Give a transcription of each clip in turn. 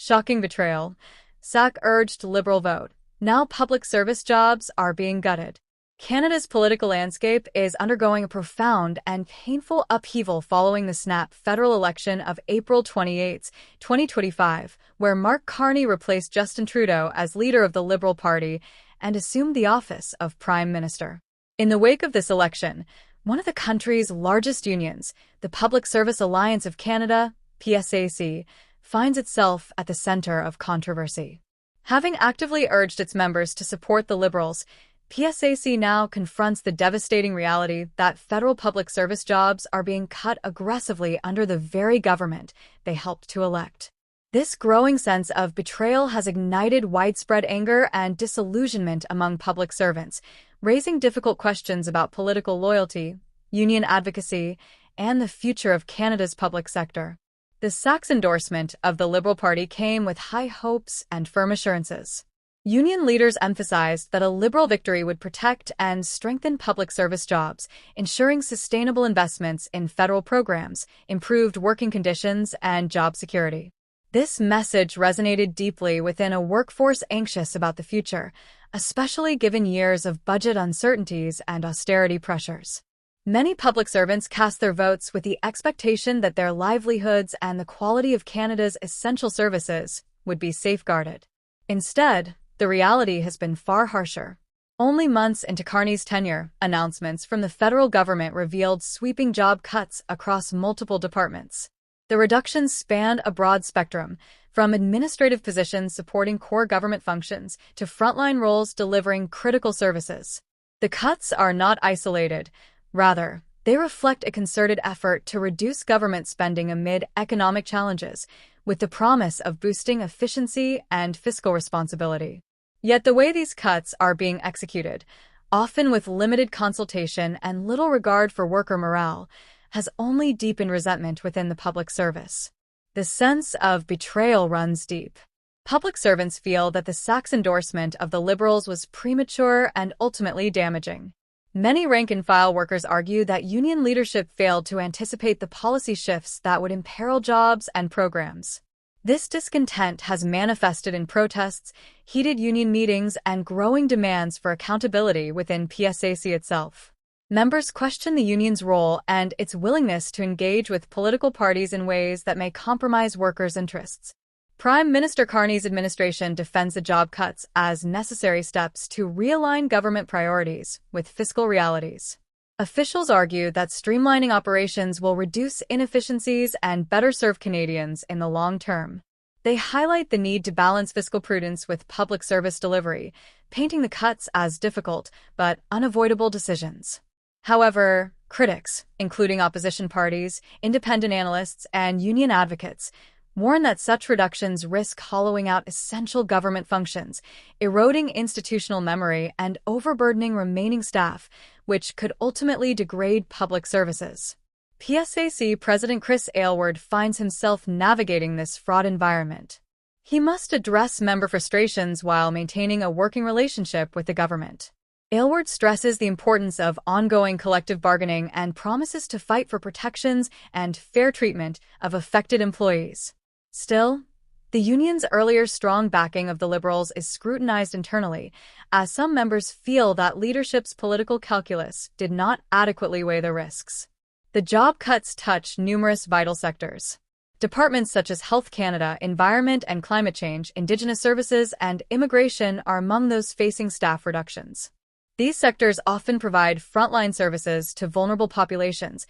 Shocking betrayal. PSAC urged Liberal vote. Now public service jobs are being gutted. Canada's political landscape is undergoing a profound and painful upheaval following the snap federal election of April 28, 2025, where Mark Carney replaced Justin Trudeau as leader of the Liberal Party and assumed the office of Prime Minister. In the wake of this election, one of the country's largest unions, the Public Service Alliance of Canada, PSAC, finds itself at the center of controversy. Having actively urged its members to support the Liberals, PSAC now confronts the devastating reality that federal public service jobs are being cut aggressively under the very government they helped to elect. This growing sense of betrayal has ignited widespread anger and disillusionment among public servants, raising difficult questions about political loyalty, union advocacy, and the future of Canada's public sector. The PSAC's endorsement of the Liberal Party came with high hopes and firm assurances. Union leaders emphasized that a Liberal victory would protect and strengthen public service jobs, ensuring sustainable investments in federal programs, improved working conditions, and job security. This message resonated deeply within a workforce anxious about the future, especially given years of budget uncertainties and austerity pressures. Many public servants cast their votes with the expectation that their livelihoods and the quality of Canada's essential services would be safeguarded. Instead, the reality has been far harsher. Only months into Carney's tenure, announcements from the federal government revealed sweeping job cuts across multiple departments. The reductions spanned a broad spectrum, from administrative positions supporting core government functions to frontline roles delivering critical services. The cuts are not isolated. Rather, they reflect a concerted effort to reduce government spending amid economic challenges, with the promise of boosting efficiency and fiscal responsibility. Yet the way these cuts are being executed, often with limited consultation and little regard for worker morale, has only deepened resentment within the public service. The sense of betrayal runs deep. Public servants feel that the PSAC's endorsement of the Liberals was premature and ultimately damaging. Many rank-and-file workers argue that union leadership failed to anticipate the policy shifts that would imperil jobs and programs. This discontent has manifested in protests, heated union meetings, and growing demands for accountability within PSAC itself. Members question the union's role and its willingness to engage with political parties in ways that may compromise workers' interests. Prime Minister Carney's administration defends the job cuts as necessary steps to realign government priorities with fiscal realities. Officials argue that streamlining operations will reduce inefficiencies and better serve Canadians in the long term. They highlight the need to balance fiscal prudence with public service delivery, painting the cuts as difficult but unavoidable decisions. However, critics, including opposition parties, independent analysts, and union advocates, warn that such reductions risk hollowing out essential government functions, eroding institutional memory, and overburdening remaining staff, which could ultimately degrade public services. PSAC President Chris Aylward finds himself navigating this fraught environment. He must address member frustrations while maintaining a working relationship with the government. Aylward stresses the importance of ongoing collective bargaining and promises to fight for protections and fair treatment of affected employees. Still, the union's earlier strong backing of the Liberals is scrutinized internally, as some members feel that leadership's political calculus did not adequately weigh the risks. The job cuts touch numerous vital sectors. Departments such as Health Canada, Environment and Climate Change, Indigenous Services, and Immigration are among those facing staff reductions. These sectors often provide frontline services to vulnerable populations,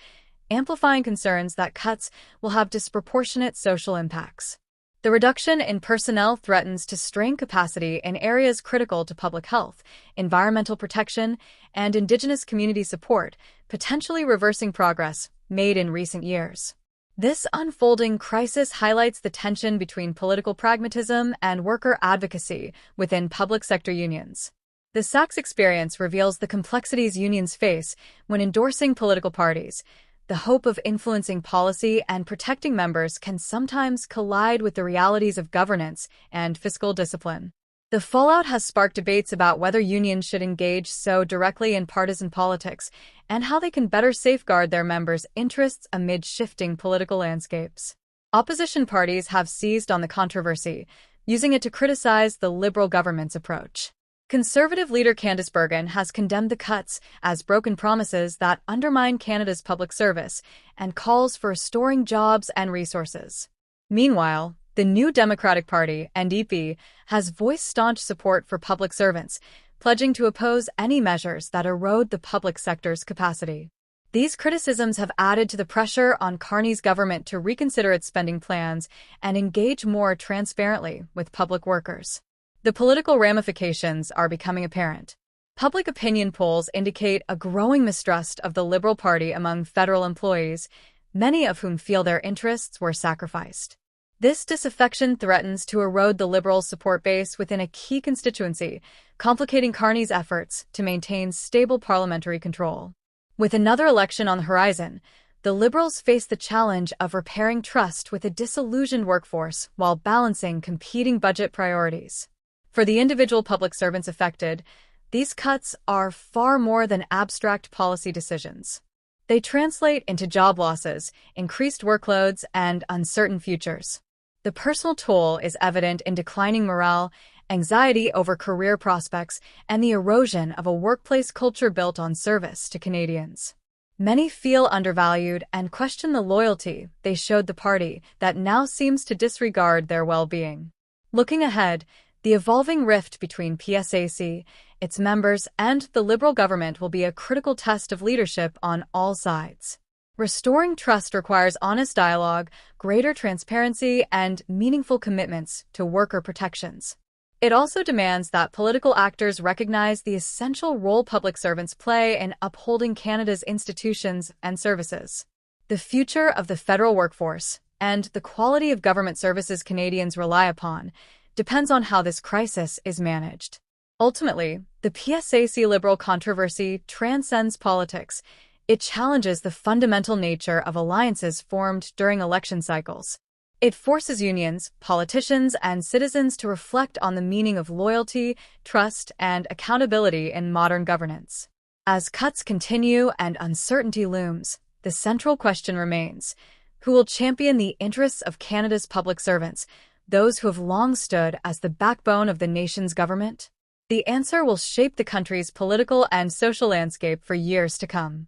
amplifying concerns that cuts will have disproportionate social impacts. The reduction in personnel threatens to strain capacity in areas critical to public health, environmental protection, and Indigenous community support, potentially reversing progress made in recent years. This unfolding crisis highlights the tension between political pragmatism and worker advocacy within public sector unions. The PSAC's experience reveals the complexities unions face when endorsing political parties. The hope of influencing policy and protecting members can sometimes collide with the realities of governance and fiscal discipline. The fallout has sparked debates about whether unions should engage so directly in partisan politics and how they can better safeguard their members' interests amid shifting political landscapes. Opposition parties have seized on the controversy, using it to criticize the Liberal government's approach. Conservative leader Candice Bergen has condemned the cuts as broken promises that undermine Canada's public service and calls for restoring jobs and resources. Meanwhile, the New Democratic Party, NDP, has voiced staunch support for public servants, pledging to oppose any measures that erode the public sector's capacity. These criticisms have added to the pressure on Carney's government to reconsider its spending plans and engage more transparently with public workers. The political ramifications are becoming apparent. Public opinion polls indicate a growing mistrust of the Liberal Party among federal employees, many of whom feel their interests were sacrificed. This disaffection threatens to erode the Liberals' support base within a key constituency, complicating Carney's efforts to maintain stable parliamentary control. With another election on the horizon, the Liberals face the challenge of repairing trust with a disillusioned workforce while balancing competing budget priorities. For the individual public servants affected, these cuts are far more than abstract policy decisions. They translate into job losses, increased workloads, and uncertain futures. The personal toll is evident in declining morale, anxiety over career prospects, and the erosion of a workplace culture built on service to Canadians. Many feel undervalued and question the loyalty they showed the party that now seems to disregard their well-being. Looking ahead, the evolving rift between PSAC, its members, and the Liberal government will be a critical test of leadership on all sides. Restoring trust requires honest dialogue, greater transparency, and meaningful commitments to worker protections. It also demands that political actors recognize the essential role public servants play in upholding Canada's institutions and services. The future of the federal workforce and the quality of government services Canadians rely upon depends on how this crisis is managed. Ultimately, the PSAC Liberal controversy transcends politics. It challenges the fundamental nature of alliances formed during election cycles. It forces unions, politicians, and citizens to reflect on the meaning of loyalty, trust, and accountability in modern governance. As cuts continue and uncertainty looms, the central question remains: who will champion the interests of Canada's public servants, those who have long stood as the backbone of the nation's government? The answer will shape the country's political and social landscape for years to come.